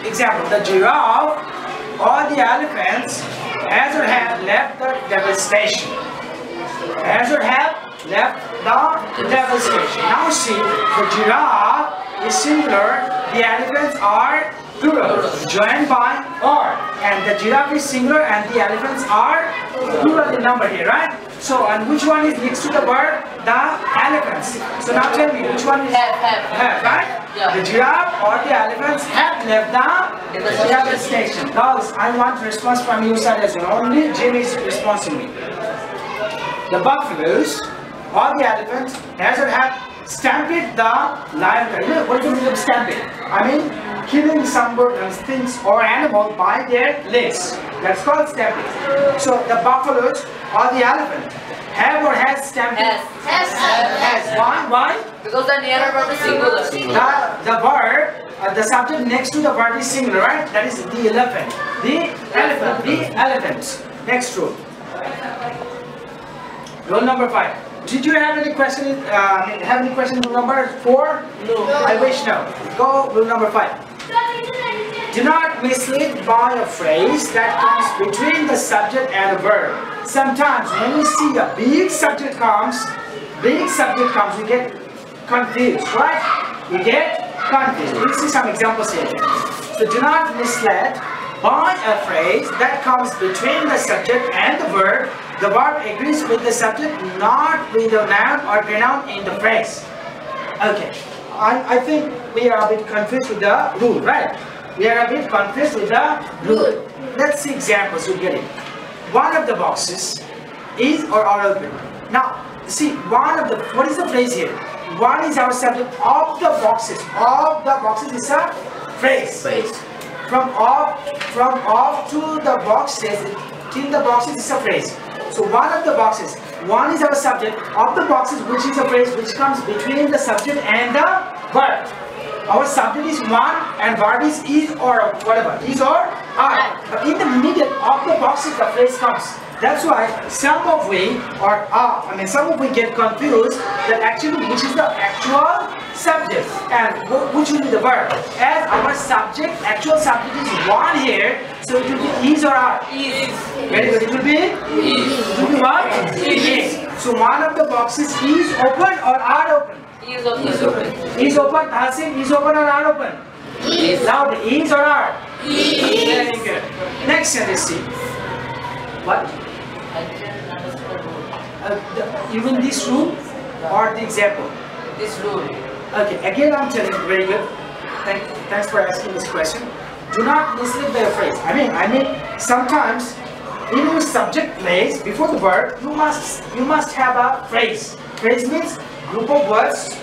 Example, the giraffe or the elephants has or have left the devastation. Has or have left the devastation. Now see, the giraffe is singular, the elephants are plural, joined by or, and the giraffe is singular and the elephants are plural in number here, right? So, and which one is next to the word? The elephants. So now tell me, which one is have, right? Yeah. The giraffe or the elephants have left the devastation. Guys, I want response from your side as well. Only Jim is responding me. The buffaloes or the elephants has or have stampeded the lion. What do you mean stampede? I mean killing some things or animal by their legs. That's called stampede. So the buffaloes or the elephant have or has stampeded? Has. Why? Because the nearer verb is singular. The verb, the subject next to the verb is singular, right? That is the elephant. The elephant. Next rule. Rule number 5. Did you have any question? Have any question? Rule number 4? No. I wish no. Go. Rule number 5. Do not mislead by a phrase that comes between the subject and a verb. Sometimes when we see a big subject comes, we get confused, right? We get confused. We'll see some examples here. So do not mislead by a phrase that comes between the subject and the verb. The verb agrees with the subject, not with the noun or pronoun in the phrase. Okay. I think we are a bit confused with the rule, right? We are a bit confused with the rule. Let's see examples, you'll get it. One of the boxes is or are open. Now, see, what is the phrase here? One is our subject. Of the boxes is a phrase. From off to the boxes, till the boxes is a phrase. So one of the boxes, one is our subject. Of the boxes, which is a phrase which comes between the subject and the verb. Our subject is one and verb is or whatever, is or are. But in the middle of the boxes the phrase comes. That's why some of we get confused that actually which is the actual subject and which will be the verb. As our subject, actual subject is one here, so it will be is or are. Is. Very good. It will be is. It will be what? Is. So one of the boxes is open or are open? Is open. Is open. Hasim, is open or are open? Is. Loud. Is or are? Is. Very good. Next sentence, see. What? Even this rule or the example? This rule. Okay, again I'm telling you, very good. Thanks for asking this question. Do not mislead by a phrase. I mean, sometimes in your subject place before the verb, you must have a phrase. Phrase means group of words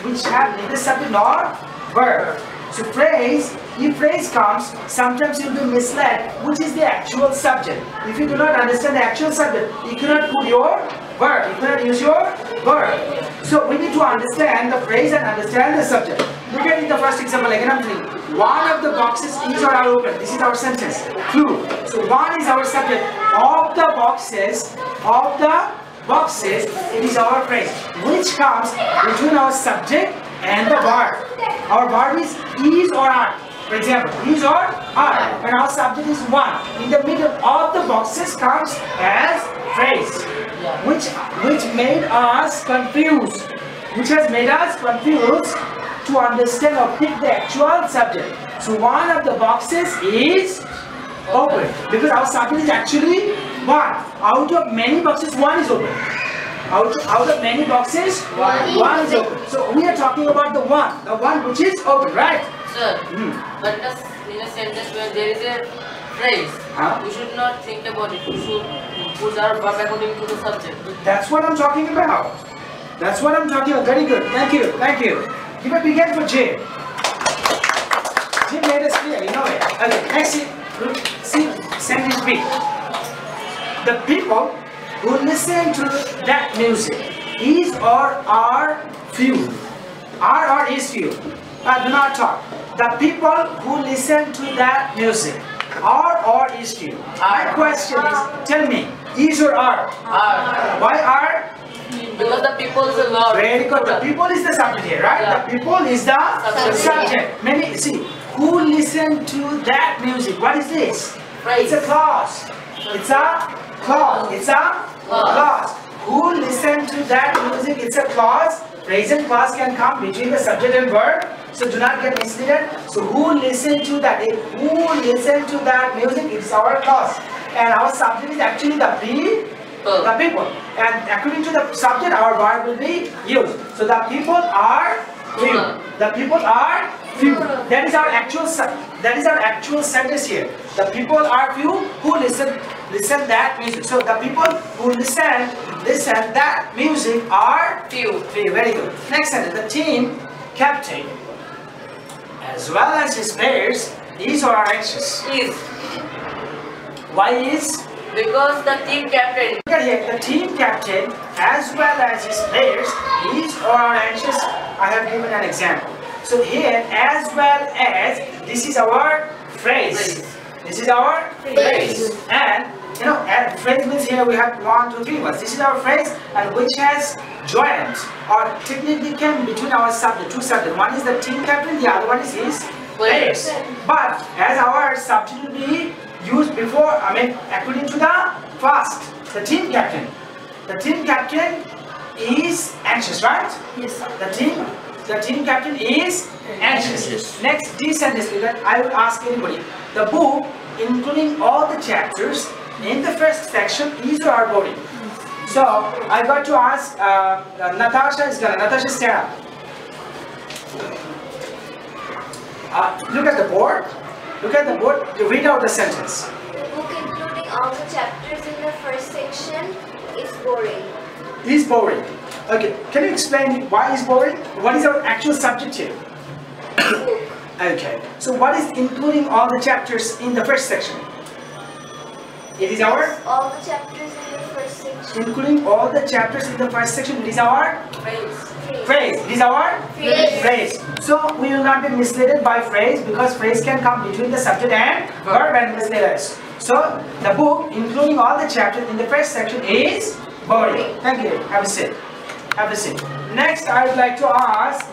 which have neither subject nor verb. So if phrase comes, sometimes you'll be misled which is the actual subject. If you do not understand the actual subject, you cannot put your verb, you cannot use your verb. So we need to understand the phrase and understand the subject. Look at in the first example again, I'm telling you. One of the boxes is or are open. This is our sentence. Clue. So one is our subject. Of the boxes, it is our phrase, which comes between our subject and the verb. Our verb is or are. For example, is or are. And our subject is one. In the middle of the boxes comes as phrase, which made us confused. Which has made us confused to understand or pick the actual subject. So one of the boxes is open because our subject is actually one. Out of many boxes, one is open. Out of many boxes, one is open. So we are talking about the one which is open, right? Sir, but in a sentence where there is a phrase, we should not think about it. We should put our verb according to the subject. That's what I'm talking about. That's what I'm talking about. Very good. Thank you. Thank you. Give a big hand for Jim. Jim made us clear. You know it. Okay. Next, see sentence B. The people who listen to that music is or are few. Are or is few. Do not talk. The people who listen to that music are or is few. My question is, tell me, is or are? Are. Why are? Because the people is the Lord. Very good. The people is the subject here, right? The people is the subject. Many see. who listen to that music. What is this? It's a clause. It's a clause. It's a clause. Who listen to that music? It's a clause. Present clause can come between the subject and verb. So do not get misled. So who listen to that? Who listen to that music? It's our clause. And our subject is actually the people. And according to the subject, our verb will be used. So the people are few. The people are few. That is our actual sentence here. The people are few who listen that music. So the people who listen that music are few. Very good. Next sentence. The team captain, as well as his players, is or are anxious. Is. Why is? Because the team captain. Look at here. The team captain, as well as his players, is or are anxious. I have given an example. So here, as well as, this is our phrase. This is our phrase. And you know, phrase means here we have 1, 2, 3 words. This is our phrase, and which has joined or technically came between our subject, two subjects. One is the team captain, the other one is his players. But as our subject will be used before, according to the past, the team captain. The team captain is anxious, right? Yes. The team captain is anxious. Next, this sentence that I would ask anybody. The book, including all the chapters in the first section, is or are boring? So I got to ask. Natasha is gonna. Natasha, stand up. Look at the board. Look at the board. You read out the sentence. The book, including all the chapters in the first section, is boring. Is boring. Okay. Can you explain why is boring? What is our actual subject here? Okay. So what is including all the chapters in the first section? It is our all the chapters in the first section. Including all the chapters in the first section. It is our phrase. It is our phrase. So we will not be misled by phrase, because phrase can come between the subject and verb and mislead us. So the book, including all the chapters in the first section, is boring. Thank you. Have a seat. Have a seat. Next, I would like to ask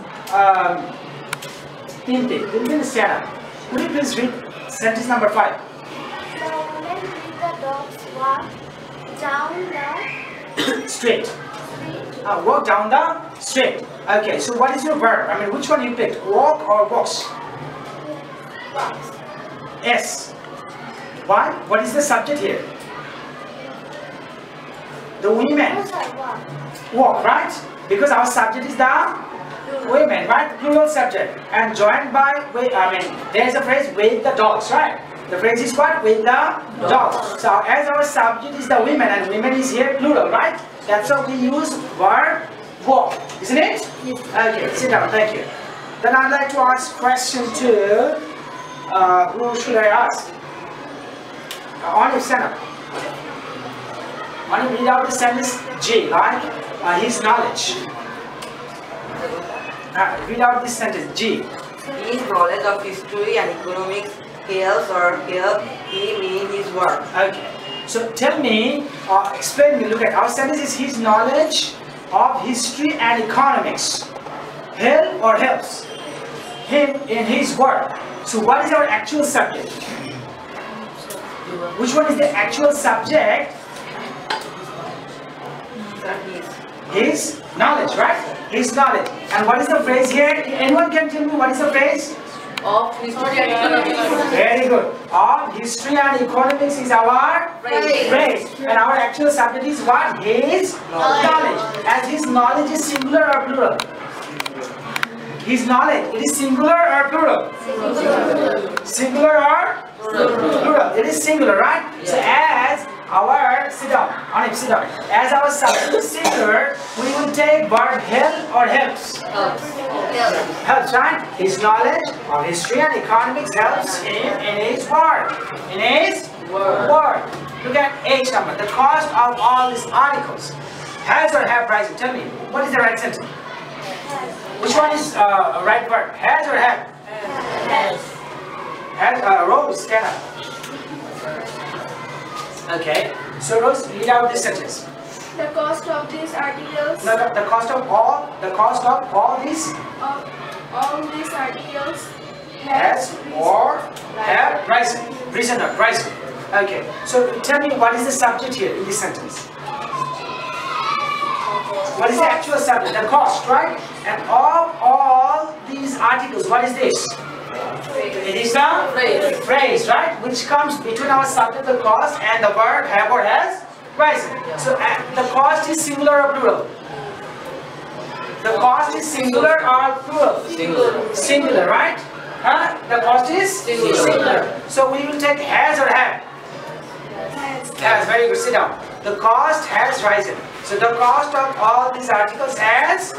Tintin Sienna. Could you please read sentence number 5? The woman with the dogs walk down the Street. street. Walk down the street. Okay, so what is your verb? Which one you picked? Walk or walks? Walks. S. Why? What is the subject here? The women. Those are walk. Walk, right? Because our subject is the women, right? Plural subject. And joined by, there's a phrase with the dogs, right? The phrase is what? With the dogs. So as our subject is the women, and women is here plural, right? That's how we use verb walk, isn't it? Yes. Okay, sit down, thank you. Then I'd like to ask question 2. Who should I ask? Only stand up. Only read out the sentence G, like his knowledge. Read out this sentence G. His knowledge of history and economics help him in his work. Okay. So tell me, explain me, look at our sentence is his knowledge of history and economics. Help or helps him in his work. So what is our actual subject? Which one is the actual subject? His knowledge, right? His knowledge. And what is the phrase here? Anyone can tell me what is the phrase? Of history and economics. Very good. Of history and economics is our phrase. And our actual subject is what? His knowledge. As his knowledge is singular or plural? His knowledge, it is singular or plural? Singular or plural? It is singular, right? So as our, sit down, sit down. As our subject is singular, we will take verb help or helps. Helps, right? His knowledge of history and economics helps him in his work. In his work. Look at H number. The cost of all these articles has or have rising. Tell me, what is the right sentence? Which one is right verb? Has or have? Has. Rose, stand up. Okay. So Rose, read out this sentence. The cost of these articles. No, the cost of all these All these articles has Have risen. Risen up, risen. Okay. So tell me, what is the subject here in this sentence? What is the actual subject? The cost, right? And all these articles, what is this? It is the phrase, right? Which comes between our subject, the cost, and the verb have or has risen. So the cost is singular or plural? The cost is singular or plural? Singular, right? The cost is singular. So we will take has or have? Has. Very good. Sit down. The cost has risen. So the cost of all these articles has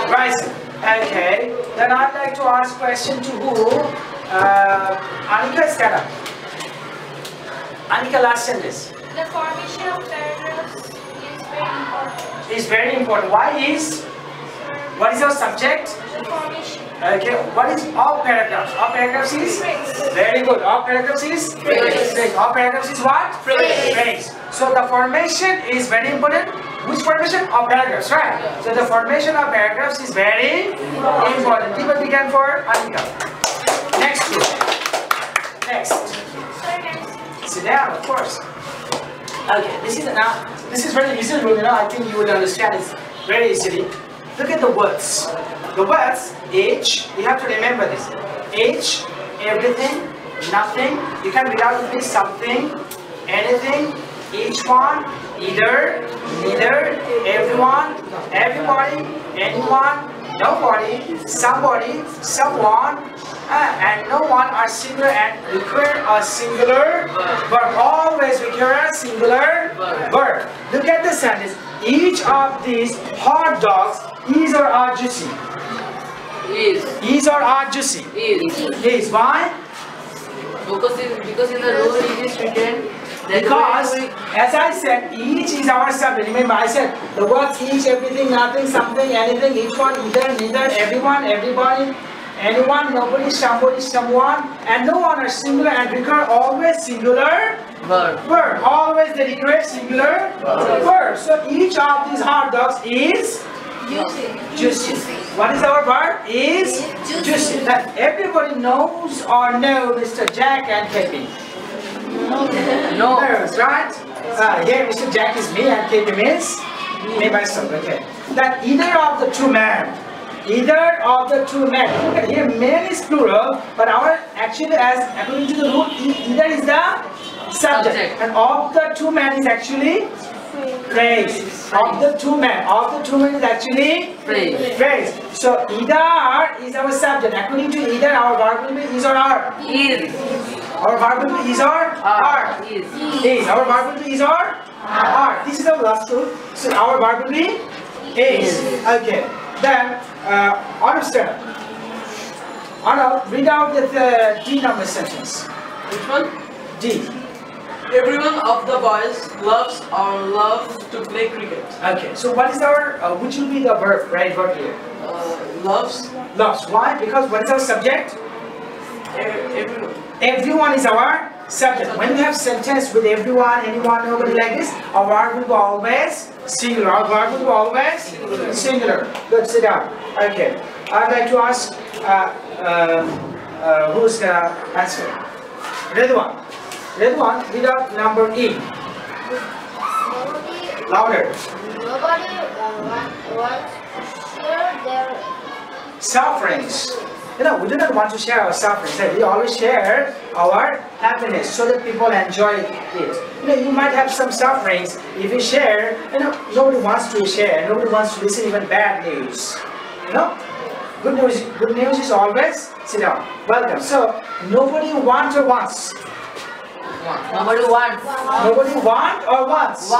risen. Okay. Then I'd like to ask question to who? Anika, stand up. Anika, last sentence. The formation of paragraphs is very important. Is very important. Why is? What is your subject? The formation. Okay. What is all paragraphs? All paragraphs is? Very good. All paragraphs is? Phrase. All paragraphs is what? Phrase. So the formation is very important. Which formation? Of paragraphs, right? So the formation of paragraphs is very important. Keep it began for Anika. Next group. Next. Sit down, of course. Okay, this is very easy, I think you would understand it very easily. Look at the words. The words, each, you have to remember this. Each, everything, nothing. You can read out this something, anything, each one, either, neither, everyone, everybody, anyone, nobody, somebody, someone, and no one are singular and require a singular verb. Always require a singular verb. Look at the sentence. Each of these hot dogs is or are juicy. Is or are juicy. Is. Why? Because in the rule it is written. Because, as I said, each is our subject. Remember, I said the words each, everything, nothing, something, anything, each one, either, neither, everyone, everybody, anyone, nobody, somebody, someone, and no one are singular and require always singular verb. Always they require singular verb. So each of these hot dogs is juicy. What is our verb? Is juicy. That everybody knows or know Mr. Jack and KP. No. Right? Here Mr. Jack is me and KP means me myself. Okay. That either of the two men. Either of the two men. Look at here, men is plural, but our actually, as according to the rule, either is the subject, and of the two men is actually phrase. Of the two men is actually phrase. So either is our subject. According to either, our verb will be is or are. Is. Our verb will be is or are. Is. Our verb will be is or are. This is our last rule. So our verb will be is. Okay. Then understand. Arnold, read out the D number sentence. Which one? D. Everyone of the boys loves or loves to play cricket. Okay. So what is our? Which will be the verb? Right verb here. Loves. Loves. Why? Because what is our subject? Everyone. Everyone is our subject. When we have sentence with everyone, anyone, nobody like this, our verb will be always singular. Our verb will be always singular. Good, sit down. Okay. I'd like to ask who's gonna answer? Redwan. Redwan, read out number E. Louder. Nobody wants to share their Sufferings. We do not want to share our sufferings. We always share our happiness so that people enjoy it. You might have some sufferings. If you share, nobody wants to share. Nobody wants to listen even bad news. Good news is always sit down. Welcome. So nobody wants or wants. Nobody wants. Nobody want or wants?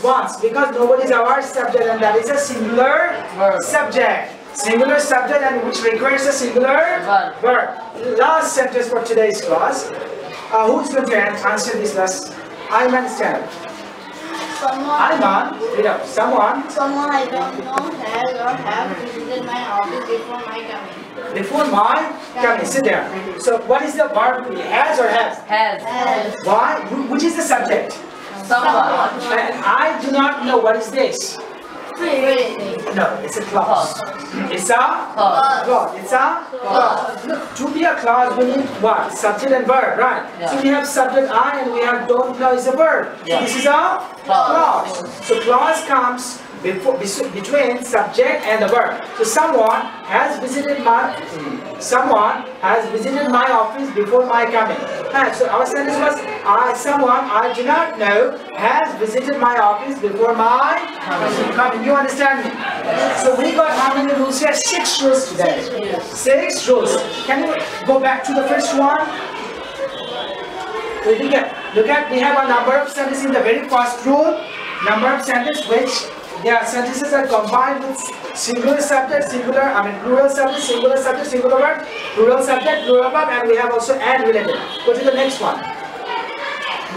Wants. Because nobody is our subject, and that is a singular subject. Singular subject, and which requires a singular verb. Last sentence for today's class. Who's going to answer this last? Ayman, stand up. Ayman, read up. Someone I don't know has or have visited my office before my coming. Before my coming. Sit down. So what is the verb? Has or has? Has. Why? Which is the subject? Someone. And I do not know what is this. No, it's a clause. It's a clause. It's a clause. Look, to be a clause, we need what? Subject and verb, right? So we have subject I and we have don't know is a verb. So this is a clause. So clause comes between subject and the verb. So someone has visited my office before my coming. So our sentence was someone I do not know has visited my office before my coming. You understand me? So we got how many rules here? 6 rules today. 6 rules. Can you go back to the first one? Look at we have a number of sentences in the very first rule. Number of sentences which their sentences are combined with singular subject, plural subject, singular verb, plural subject, plural verb, and we have also and related. Go to the next one.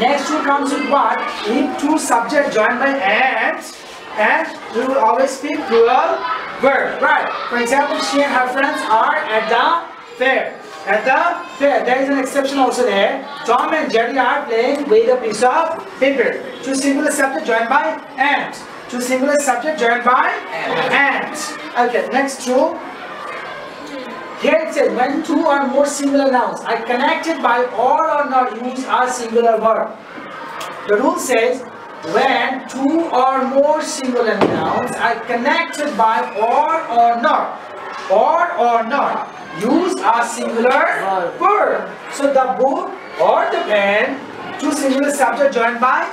Next rule comes with what? If two subjects joined by and we will always speak plural verb, right? For example, she and her friends are at the fair. At the fair, there is an exception also there. Tom and Jerry are playing with a piece of paper. Two singular subject joined by and. Two singular subject joined by and. Okay, next rule. Here it says when two or more singular nouns are connected by or not, use a singular verb. The rule says when two or more singular nouns are connected by or not, use a singular verb. So the book or the pen, two singular subject joined by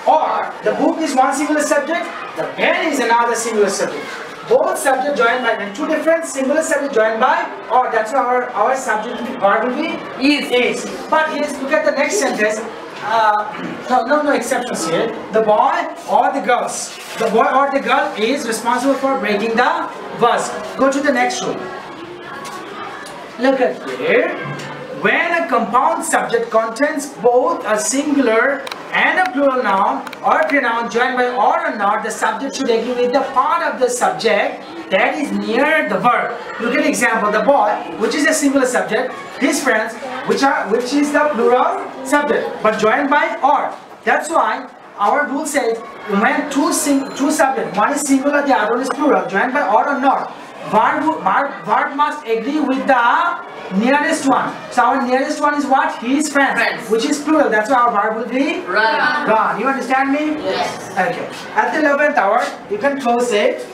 or. The book is one singular subject, the pen is another singular subject. Both subject joined by and two different singular subject joined by or. That's why our subject verb will be is. But here's look at the next sentence. No exceptions here. The boy or the girls. The boy or the girl is responsible for breaking the vase. Go to the next rule. Look at here. When a compound subject contains both a singular and a plural noun or pronoun joined by or not, the subject should agree with the part of the subject that is near the verb. Look at example. The boy, which is a singular subject, his friends, which is the plural subject, but joined by or. That's why our rule says when two subjects, one is singular, the other one is plural, joined by or not, verb must agree with the nearest one. So our nearest one is what? His friends, which is plural. That's why our verb will be run. You understand me? Yes. Okay. At the 11th hour, you can close it.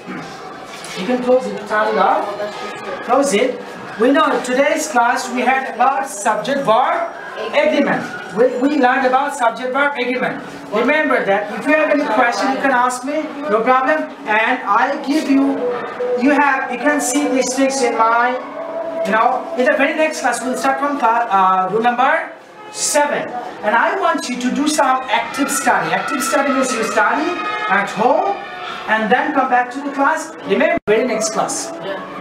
You can close it. Turn it off. Close it. We know today's class we had about subject-verb agreement. We learned about subject-verb agreement. Remember that if you have any question, you can ask me, no problem. And I give you can see these tricks in my, in the very next class, we'll start from rule number 7. And I want you to do some active study. Active study means you study at home and then come back to the class. Remember, very next class.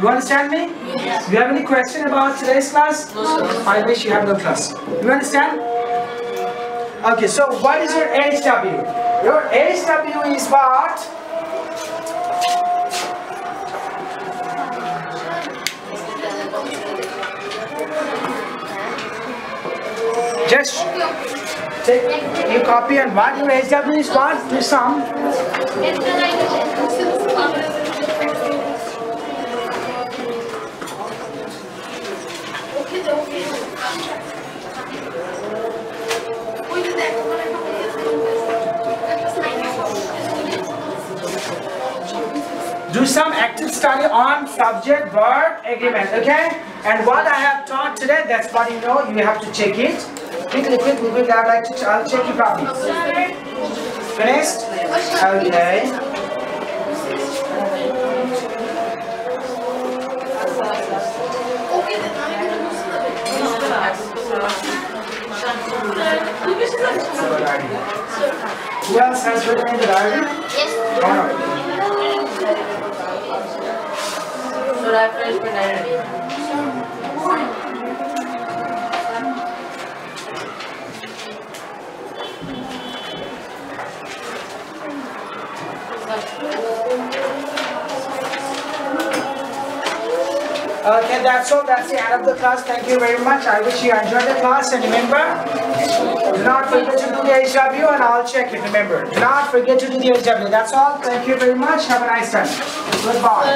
You understand me? Yes. Do you have any question about today's class? No, sir. I wish you have no class. You understand? Okay, so what is your HW? Your HW is what? Just take your copy and what your HW is what? Do some. Do some active study on subject-verb agreement, okay? And what I have taught today, that's what you know. You have to check it. Quickly, I'll check your copy. Finished? Okay. Who else has written in the diary? Yes. Alright. So I finished my diary. Okay, that's all. That's the end of the class. Thank you very much. I wish you enjoyed the class. And remember, do not forget to do the HW, and I'll check it. Remember, do not forget to do the HW. That's all. Thank you very much. Have a nice time. Goodbye.